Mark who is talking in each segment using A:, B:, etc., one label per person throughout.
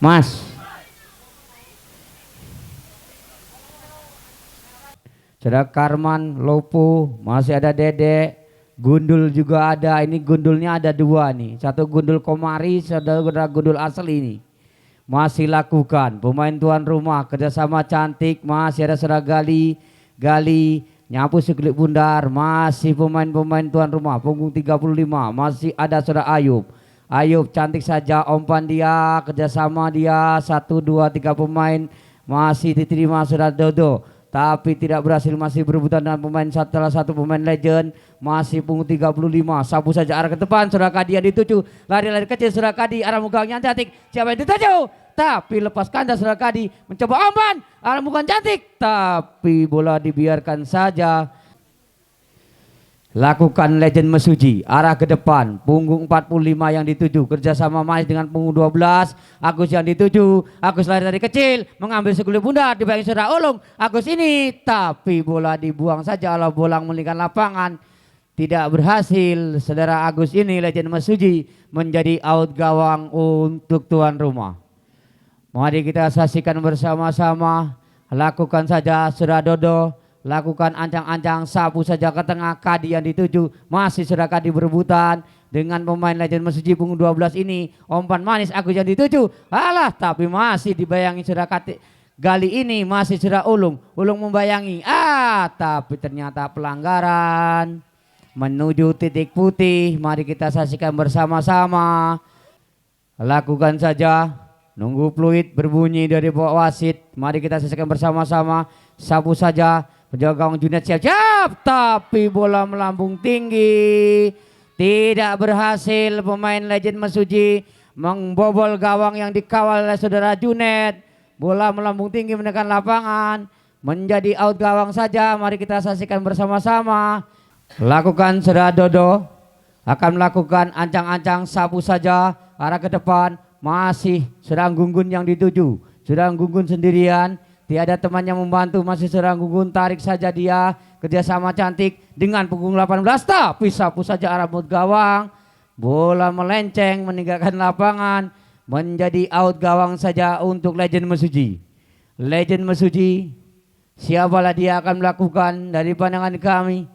A: Mas. Saudara Karman, Lopo, masih ada Dede, Gundul juga ada. Ini gundulnya ada dua nih. Satu gundul Komari, saudara gundul asli ini. Masih lakukan pemain tuan rumah kerjasama cantik. Masih ada saudara Gali nyapu sekelip bundar. Masih pemain tuan rumah punggung 35. Masih ada saudara Ayub cantik saja umpan dia, kerjasama dia 1, 2, 3 pemain. Masih diterima saudara Dodo, tapi tidak berhasil, masih berebutan dengan pemain salah satu pemain legend. Masih punggung 35, sapu saja arah ke depan, saudara Kadi yang dituju, lari-lari kecil saudara Kadi, arah mukanya cantik, siapa yang dituju? Tapi lepas kandas saudara Kadi, mencoba umpan, arah muka cantik, tapi bola dibiarkan saja. Lakukan legend Mesuji, arah ke depan, punggung 45 yang dituju, kerjasama Mais dengan punggung 12, Agus yang dituju, Agus lari dari kecil, mengambil sekelip bundar, dibayang saudara Ulung, Agus ini, tapi bola dibuang saja oleh bolang melingkan lapangan, tidak berhasil, saudara Agus ini legend Mesuji menjadi out gawang untuk tuan rumah. Mari kita saksikan bersama-sama, lakukan saja saudara Dodo. Lakukan ancang-ancang, sapu saja ke tengah, Kadi yang dituju, masih saudara Kadi berebutan dengan pemain legend Mesuji punggung 12 ini, umpan manis Agus yang dituju, alah, tapi masih dibayangi saudara Gali ini, masih saudara Ulung membayangi, tapi ternyata pelanggaran menuju titik putih. Mari kita saksikan bersama-sama, lakukan saja, nunggu fluid berbunyi dari bawah wasit. Mari kita saksikan bersama-sama, sapu saja. Penjaga gawang Junet siap-siap, tapi bola melambung tinggi, tidak berhasil. Pemain legend Mesuji membobol gawang yang dikawal oleh saudara Junet. Bola melambung tinggi menekan lapangan, menjadi out gawang saja. Mari kita saksikan bersama-sama. Lakukan saudara Dodo, akan melakukan ancang-ancang, sapu saja arah ke depan. Masih saudara Gunggun yang dituju, saudara Gunggun sendirian. Tiada temannya membantu, masih serang Gunggun, tarik saja dia, kerjasama cantik dengan punggung 18, tapi sapu saja arah mut gawang, bola melenceng meninggalkan lapangan, menjadi out gawang saja untuk legend Mesuji. Legend Mesuji, siapalah dia akan melakukan dari pandangan kami,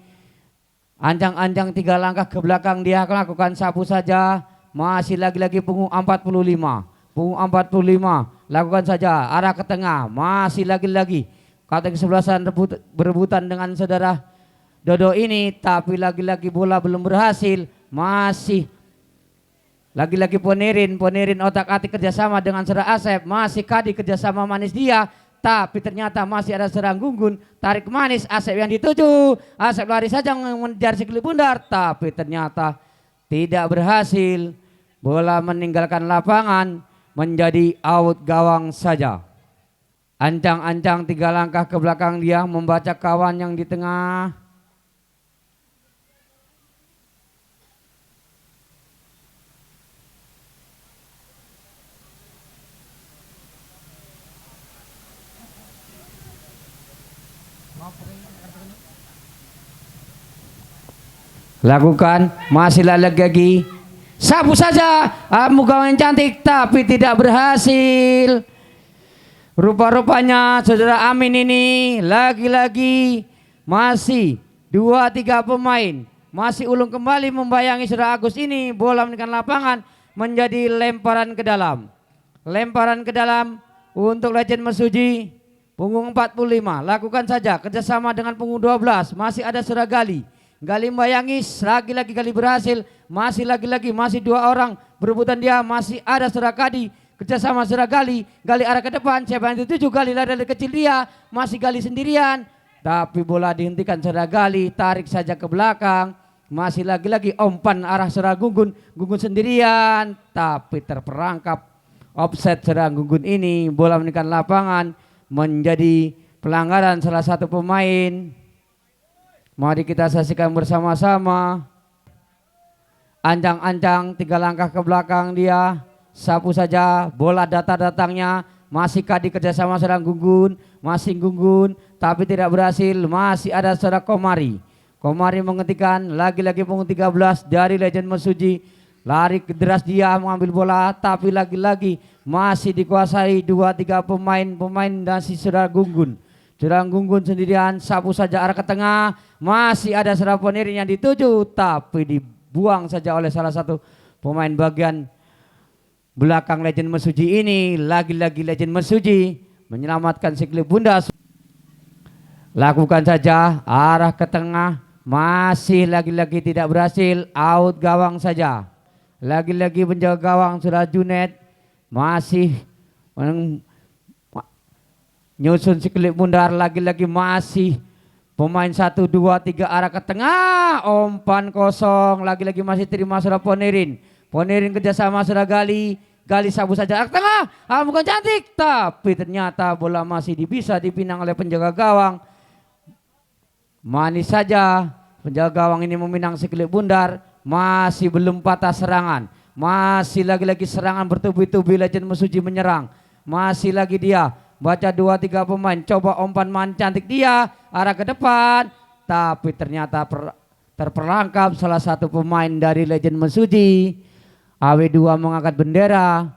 A: ancang-ancang 3 langkah ke belakang dia akan lakukan, sapu saja, masih lagi-lagi punggung 45. Punggung 45, lakukan saja arah ke tengah, masih lagi-lagi kata kesebelasan berebutan dengan saudara Dodo ini, tapi lagi-lagi bola belum berhasil. Masih lagi-lagi Ponirin otak-atik kerjasama dengan saudara Asep, masih Kadi kerjasama manis dia, tapi ternyata masih ada serang Gunggun, tarik manis, Asep yang dituju, Asep lari saja mengejar sekelip bundar, tapi ternyata tidak berhasil, bola meninggalkan lapangan, menjadi out gawang saja. Ancang-ancang 3 langkah ke belakang dia, membaca kawan yang di tengah. Lakukan, masih lagi. Sapu saja, muka yang cantik, tapi tidak berhasil. Rupa-rupanya saudara Amin ini lagi-lagi masih 2-3 pemain. Masih Ulung kembali membayangi saudara Agus ini, bola menekan lapangan, menjadi lemparan ke dalam. Lemparan ke dalam untuk legend Mesuji, punggung 45. Lakukan saja kerjasama dengan punggung 12, masih ada saudara Gali membayangi, lagi-lagi Gali berhasil, masih lagi-lagi, masih 2 orang berebutan dia, masih ada saudara Kadi, kerjasama saudara Gali arah ke depan, siapa yang dituju, Gali lari dari kecil dia, masih Gali sendirian, tapi bola dihentikan saudara Gali, tarik saja ke belakang, masih lagi-lagi umpan arah saudara Gunggun sendirian, tapi terperangkap offset saudara Gunggun ini, bola meninggalkan lapangan, menjadi pelanggaran salah satu pemain. Mari kita saksikan bersama-sama. Ancang-ancang 3 langkah ke belakang dia, sapu saja, bola datangnya, masih Kadi kerjasama saudara Gunggun, masih Gunggun, tapi tidak berhasil, masih ada saudara Komari menghentikan, lagi-lagi punggung 13 dari legend Mesuji, lari ke deras dia mengambil bola, tapi lagi-lagi masih dikuasai 2-3 pemain dan si Saudara Gunggun. Saudara Gunggun sendirian, sapu saja arah ke tengah, masih ada Saudara Ponirin yang dituju, tapi dibuang saja oleh salah satu pemain bagian belakang Legend Mesuji ini. Lagi-lagi Legend Mesuji menyelamatkan si klub Bunda. Lakukan saja arah ke tengah, masih lagi-lagi tidak berhasil, out gawang saja. Lagi-lagi penjaga gawang Saudara Junet masih nyusun si klip Bundar. Lagi-lagi masih pemain 1, 2, 3 arah ke tengah, umpan kosong. Lagi-lagi masih terima Saudara Ponirin. Ponirin kerjasama Saudara Gali. Gali sabu saja arah ke tengah, bukan cantik, tapi ternyata bola masih bisa dipinang oleh penjaga gawang. Manis saja penjaga gawang ini meminang si klip Bundar. Masih belum patah serangan, masih lagi-lagi serangan bertubi-tubi. Legend Mesuji menyerang, masih lagi dia baca 2-3 pemain, coba umpan man cantik dia arah ke depan, tapi ternyata terperangkap salah satu pemain dari Legend Mesuji. AW2 mengangkat bendera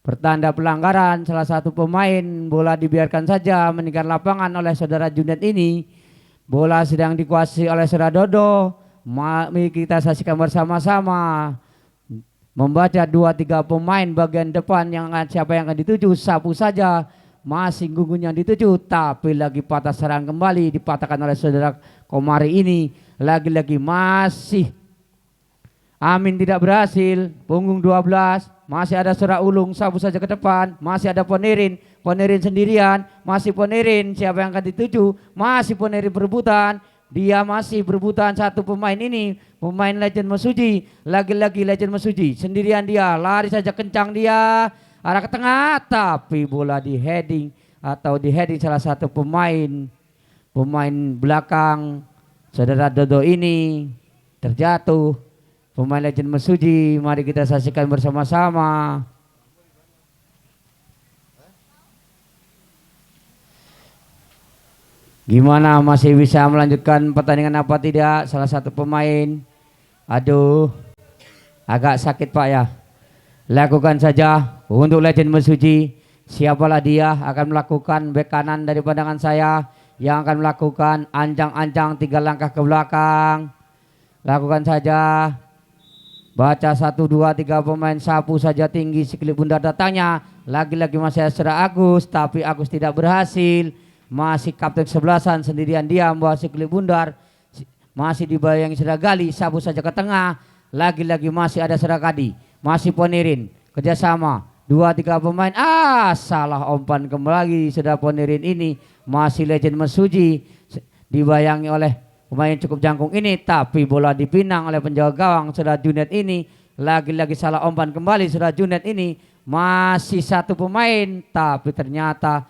A: pertanda pelanggaran salah satu pemain. Bola dibiarkan saja meninggalkan lapangan oleh Saudara Junet ini. Bola sedang dikuasai oleh Saudara Dodo. Mari kita saksikan bersama-sama, membaca 2-3 pemain bagian depan yang siapa yang akan dituju. Sapu saja, masih Gunggun yang dituju, tapi lagi patah serang kembali, dipatahkan oleh Saudara Komari ini. Lagi-lagi masih Amin tidak berhasil. Punggung 12, masih ada Saudara Ulung, sapu saja ke depan, masih ada Ponirin. Ponirin sendirian, masih Ponirin, siapa yang akan dituju? Masih Ponirin berebutan. Dia masih berebutan satu pemain ini, pemain Legend Mesuji. Lagi-lagi Legend Mesuji sendirian, dia lari saja kencang dia arah ke tengah, tapi bola di heading salah satu pemain belakang Saudara Dodo ini terjatuh. Pemain Legend Mesuji, mari kita saksikan bersama-sama. Gimana, masih bisa melanjutkan pertandingan apa tidak salah satu pemain? Aduh, agak sakit Pak ya. Lakukan saja untuk Legend Mesuji. Siapalah dia akan melakukan bek kanan dari pandangan saya, yang akan melakukan anjang-anjang 3 langkah ke belakang. Lakukan saja. Baca 1, 2, 3 pemain, sapu saja tinggi si klip Bundar datangnya. Lagi-lagi masih ada Agus, tapi Agus tidak berhasil. Masih kapten 11-an sendirian dia membawa si klip Bundar. Masih dibayangi Saudara Gali, sapu saja ke tengah. Lagi-lagi masih ada Saudara Kadi, masih Ponirin, kerjasama 2-3 pemain. Salah umpan kembali Saudara Ponirin ini. Masih Legend Mesuji dibayangi oleh pemain cukup jangkung ini, tapi bola dipinang oleh penjaga gawang Saudara Junet ini. Lagi-lagi salah umpan kembali Saudara Junet ini. Masih satu pemain, tapi ternyata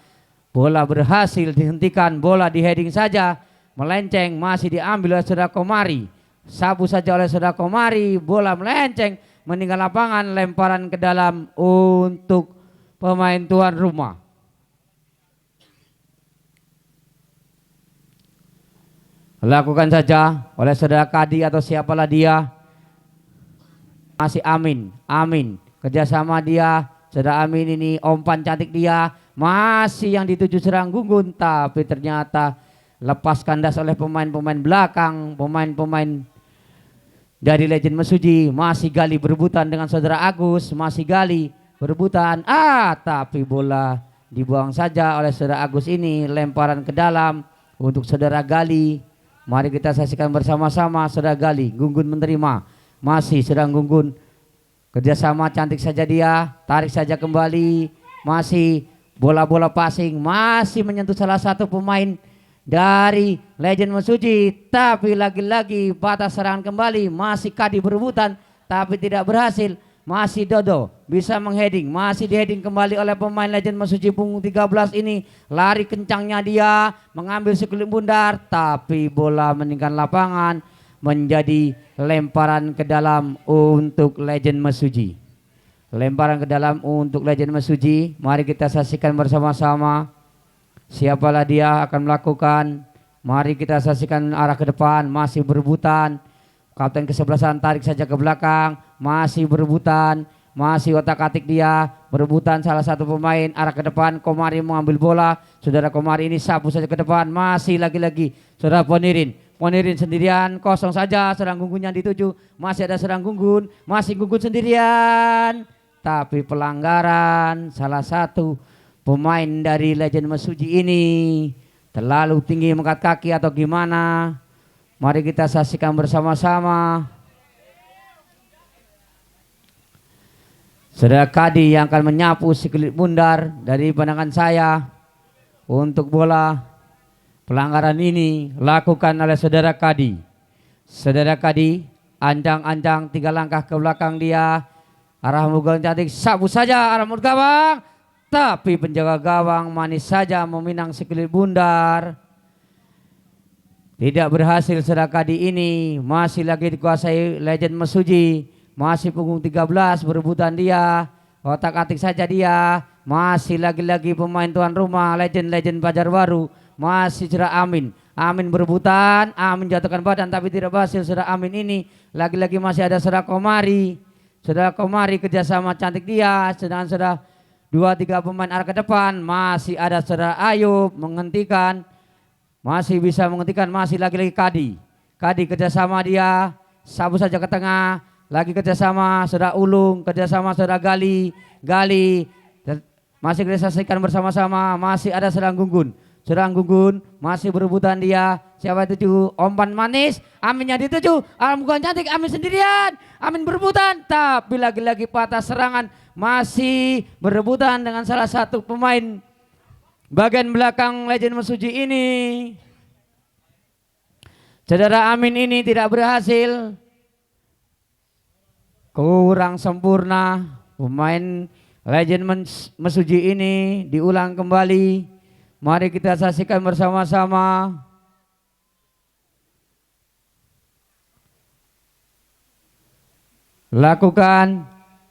A: bola berhasil dihentikan. Bola di heading saja, melenceng, masih diambil oleh Saudara Komari. Sapu saja oleh Saudara Komari, bola melenceng meninggal lapangan, lemparan ke dalam untuk pemain tuan rumah. Lakukan saja oleh Saudara Kadi atau siapalah dia. Masih Amin kerjasama dia. Saudara Amin ini umpan cantik dia. Masih yang dituju serang Gunggun, tapi ternyata lepas kandas oleh pemain-pemain belakang. Pemain-pemain dari Legend Mesuji. Masih Gali berebutan dengan Saudara Agus. Masih Gali berebutan. Tapi bola dibuang saja oleh Saudara Agus ini. Lemparan ke dalam untuk Saudara Gali. Mari kita saksikan bersama-sama. Saudara Gali, Gunggun menerima. Masih sedang Gunggun kerjasama cantik saja dia. Tarik saja kembali. Masih bola-bola passing. Masih menyentuh salah satu pemain dari Legend Mesuji. Tapi lagi-lagi patah serangan kembali. Masih Kadi berebutan, tapi tidak berhasil. Masih Dodo bisa mengheading. Masih diheading kembali oleh pemain Legend Mesuji punggung 13 ini. Lari kencangnya dia, mengambil sekulit Bundar, tapi bola meninggalkan lapangan. Menjadi lemparan ke dalam untuk Legend Mesuji. Lemparan ke dalam untuk Legend Mesuji. Mari kita saksikan bersama-sama. Siapalah dia akan melakukan. Mari kita saksikan arah ke depan. Masih berebutan. Kapten ke-11-an tarik saja ke belakang. Masih berebutan. Masih otak-atik dia. berebutan salah satu pemain arah ke depan. Komari mengambil bola, saudara Komari ini sapu saja ke depan, masih lagi-lagi saudara Ponirin sendirian, kosong saja. Serang Gunggun yang dituju, masih ada serang Gunggun, masih Gunggun sendirian, tapi pelanggaran salah satu pemain dari Legend Mesuji ini. Terlalu tinggi mengangkat kaki atau gimana? Mari kita saksikan bersama-sama. Saudara Kadi yang akan menyapu sekelip bundar dari pandangan saya untuk bola. Pelanggaran ini lakukan oleh saudara Kadi. Saudara Kadi ancang-ancang 3 langkah ke belakang dia. Arah mulut cantik, sapu saja arah mulut gawang. Tapi penjaga gawang manis saja meminang sekelip bundar. Tidak berhasil saudara Kadi ini. Masih lagi dikuasai Legend Mesuji. Masih punggung 13 berebutan dia. Otak-atik saja dia. Masih lagi-lagi pemain tuan rumah legend Pajar Baru. Masih saudara Amin. Amin berebutan. Amin jatuhkan badan tapi tidak berhasil saudara Amin ini. Lagi-lagi masih ada saudara Komari. Saudara Komari kerjasama cantik dia. Sedangkan saudara 2-3 pemain arah ke depan. Masih ada saudara Ayub menghentikan. Masih bisa menghentikan. Masih lagi-lagi Kadi. Kadi kerjasama dia. Sabu saja ke tengah. Lagi kerjasama saudara Ulung, kerjasama saudara Gali, masih kita saksikan bersama-sama. Masih ada serang Gunggun, masih berebutan dia. Siapa itu? Umpan manis, Amin yang dituju, Almugan cantik, Amin sendirian, Amin berebutan, tapi lagi-lagi patah serangan. Masih berebutan dengan salah satu pemain bagian belakang Legend Mesuji ini. Saudara Amin ini tidak berhasil. Kurang sempurna pemain Legend Mesuji ini. Diulang kembali. Mari kita saksikan bersama-sama. Lakukan.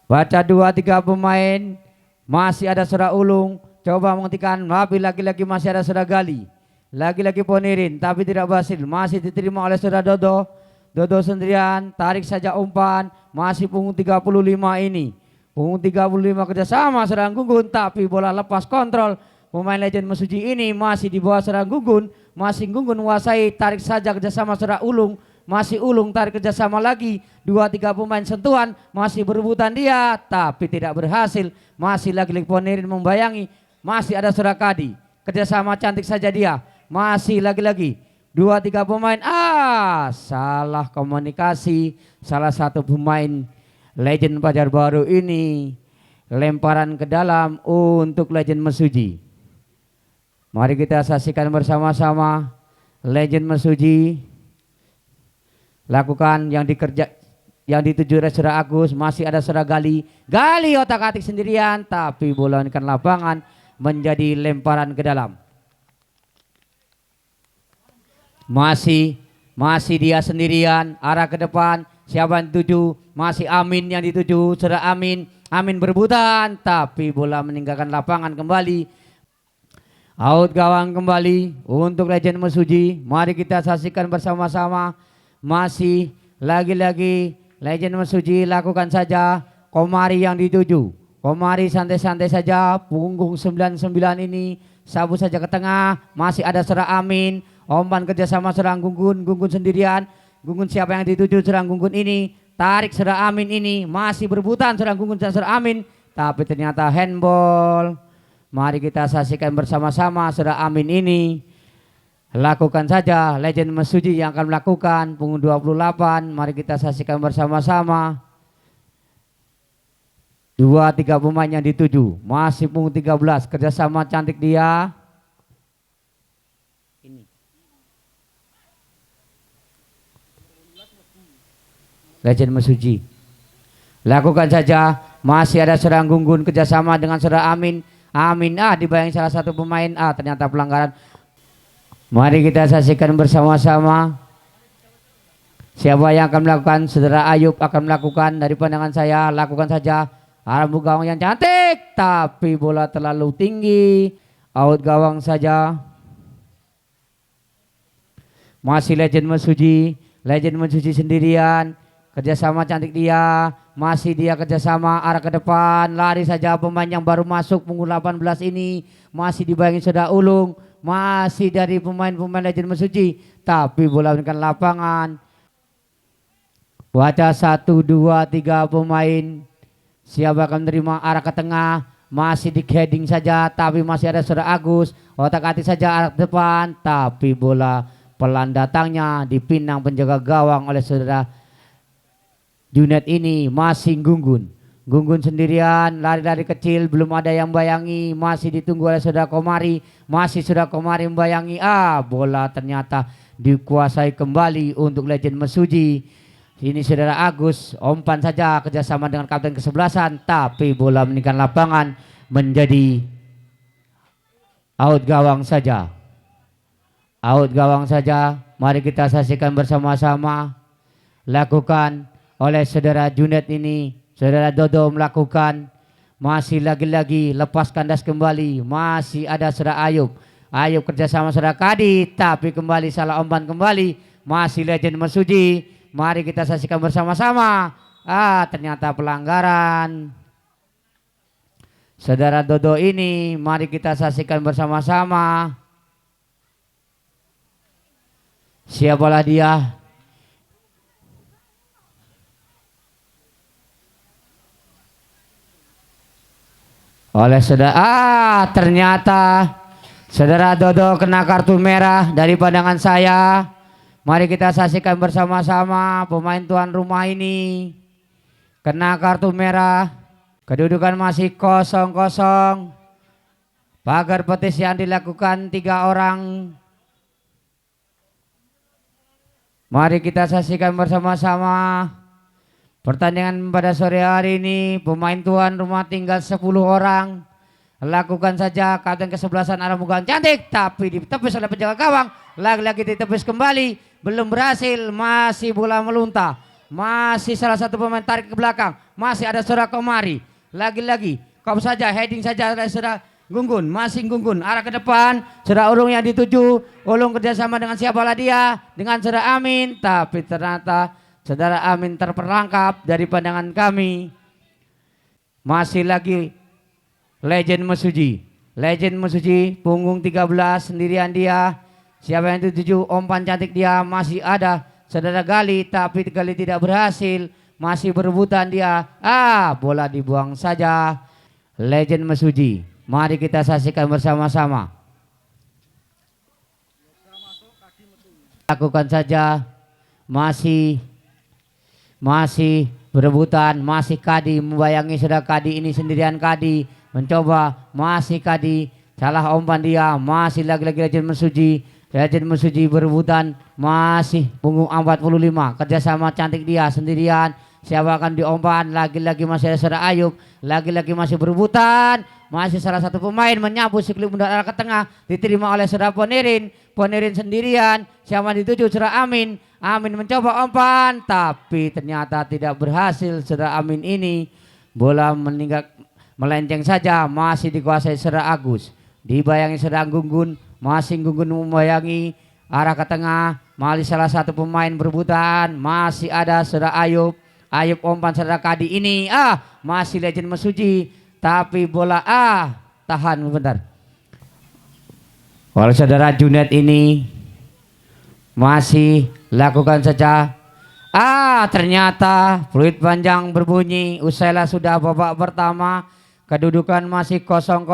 A: Baca 2-3 pemain. Masih ada saudara Ulung. Coba menghentikan. Tapi lagi-lagi masih ada saudara Gali. Lagi-lagi Ponirin. Tapi tidak berhasil. Masih diterima oleh saudara Dodo. Dodo sendirian, tarik saja umpan. Masih punggung 35 ini. Punggung 35 kerjasama serang Gunggun. Tapi bola lepas kontrol. Pemain Legend Mesuji ini masih di bawah serang Gunggun. Masih Gunggun menguasai, tarik saja kerjasama serang Ulung. Masih Ulung tarik kerjasama lagi. 2-3 pemain sentuhan. Masih berebutan dia. Tapi tidak berhasil. Masih lagi-lagi Ponirin membayangi. Masih ada serang Kadi. Kerjasama cantik saja dia. Masih lagi-lagi 2-3 pemain. Salah komunikasi. Salah satu pemain Legend Pajar Baru ini. Lemparan ke dalam untuk Legend Mesuji. Mari kita saksikan bersama-sama. Legend Mesuji lakukan yang dituju oleh saudara Agus. Masih ada saudara Gali. Gali otak-atik sendirian. Tapi bola ini kan lapangan menjadi lemparan ke dalam. Masih dia sendirian, arah ke depan. Siapa yang dituju? Masih Amin yang dituju. Saudara Amin berebutan, tapi bola meninggalkan lapangan kembali. Out gawang kembali untuk Legend Mesuji. Mari kita saksikan bersama-sama. Masih lagi-lagi Legend Mesuji lakukan saja. Komari yang dituju. Komari santai-santai saja. Punggung 99 ini. Sabu saja ke tengah. Masih ada saudara Amin. Umpan kerjasama serang Gunggun. Gunggun sendirian. Gunggun siapa yang dituju serang Gunggun ini. Tarik saudara Amin ini. Masih berebutan serang Gunggun dan saudara Amin. Tapi ternyata handball. Mari kita saksikan bersama-sama saudara Amin ini. Lakukan saja Legend Mesuji yang akan melakukan. Punggung 28. Mari kita saksikan bersama-sama. 2-3 pemain yang dituju. Masih punggung 13. Kerjasama cantik dia. Legend Mesuji lakukan saja. Masih ada serang Gunggun kerjasama dengan saudara Amin. Amin dibayangi salah satu pemain. Ternyata pelanggaran. Mari kita saksikan bersama-sama. Siapa yang akan melakukan? Saudara Ayub akan melakukan. Dari pandangan saya, lakukan saja. Arah gawang yang cantik, tapi bola terlalu tinggi. Out gawang saja. Masih Legend Mesuji sendirian. Kerjasama cantik dia. masih dia kerjasama arah ke depan, lari saja pemain yang baru masuk punggung 18 ini, masih dibayangi saudara Ulung, masih dari pemain-pemain Legend Mesuji, tapi bola meninggalkan lapangan. Baca 1, 2, 3 pemain, siapa akan menerima arah ke tengah, masih di heading saja, tapi masih ada saudara Agus, otak-atik saja arah ke depan, tapi bola pelan datangnya dipinang penjaga gawang oleh saudara Junet ini, masih Gunggun. Gunggun sendirian, lari-lari kecil, belum ada yang bayangi, masih ditunggu oleh saudara Komari, masih saudara Komari membayangi, bola ternyata dikuasai kembali untuk Legend Mesuji. Ini saudara Agus, umpan saja kerjasama dengan kapten kesebelasan, tapi bola meninggalkan lapangan menjadi out gawang saja. Out gawang saja, mari kita saksikan bersama-sama. Lakukan oleh saudara Junet ini, saudara Dodo melakukan, masih lagi-lagi lepas kandas kembali, masih ada saudara Ayub. Ayub kerjasama saudara Kadi, tapi kembali salah umpan kembali, masih Legend Mesuji. Mari kita saksikan bersama-sama. Ternyata pelanggaran saudara Dodo ini, mari kita saksikan bersama-sama. Siapalah dia? Oleh saudara, ternyata saudara Dodo kena kartu merah dari pandangan saya. Mari kita saksikan bersama-sama, pemain tuan rumah ini kena kartu merah. Kedudukan masih 0-0. Pagar petis yang dilakukan 3 orang. Mari kita saksikan bersama-sama pertandingan pada sore hari ini. Pemain tuan rumah tinggal 10 orang. Lakukan saja kapten kesebelasan arah mugaan cantik, tapi ditepis oleh penjaga gawang. Lagi-lagi ditepis kembali, belum berhasil, masih bola melunta. Masih salah satu pemain tarik ke belakang, masih ada saudara Komari. Lagi-lagi kau saja heading saja oleh saudara Gunggun, masih Gunggun arah ke depan. Saudara Ulung yang dituju, Ulung kerjasama dengan siapalah dia, dengan saudara Amin, tapi ternyata saudara Amin terperangkap dari pandangan kami. Masih lagi Legend Mesuji. Legend Mesuji punggung 13 sendirian dia. Siapa yang dituju, umpan cantik dia, masih ada saudara Gali, tapi Gali tidak berhasil. Masih berebutan dia. Bola dibuang saja. Legend Mesuji. Mari kita saksikan bersama-sama. Lakukan saja. Masih berebutan, masih Kadi membayangi saudara Kadi ini sendirian. Kadi mencoba, masih Kadi salah umpan dia, masih lagi-lagi Legend Mesuji. Legend Mesuji berebutan, masih punggung 45, kerjasama cantik dia sendirian. Siapa akan diumpan? Lagi-lagi masih ada saudara Ayub, lagi-lagi masih berebutan, masih salah satu pemain menyapu siklik mundur arah ke tengah, diterima oleh saudara Ponirin. Ponirin sendirian, siapa dituju saudara Amin. Amin mencoba umpan, tapi ternyata tidak berhasil saudara Amin ini. Bola melenceng saja, masih dikuasai saudara Agus. Dibayangi saudara Gunggun, masih Gunggun membayangi arah ke tengah, masih salah satu pemain berebutan, masih ada saudara Ayub. Ayub umpan saudara Kadi ini, masih Legend Mesuji, tapi bola tahan bentar. Oleh saudara Junet ini masih lakukan saja. Ternyata fluid panjang berbunyi. Usailah sudah babak pertama. Kedudukan masih 0-0.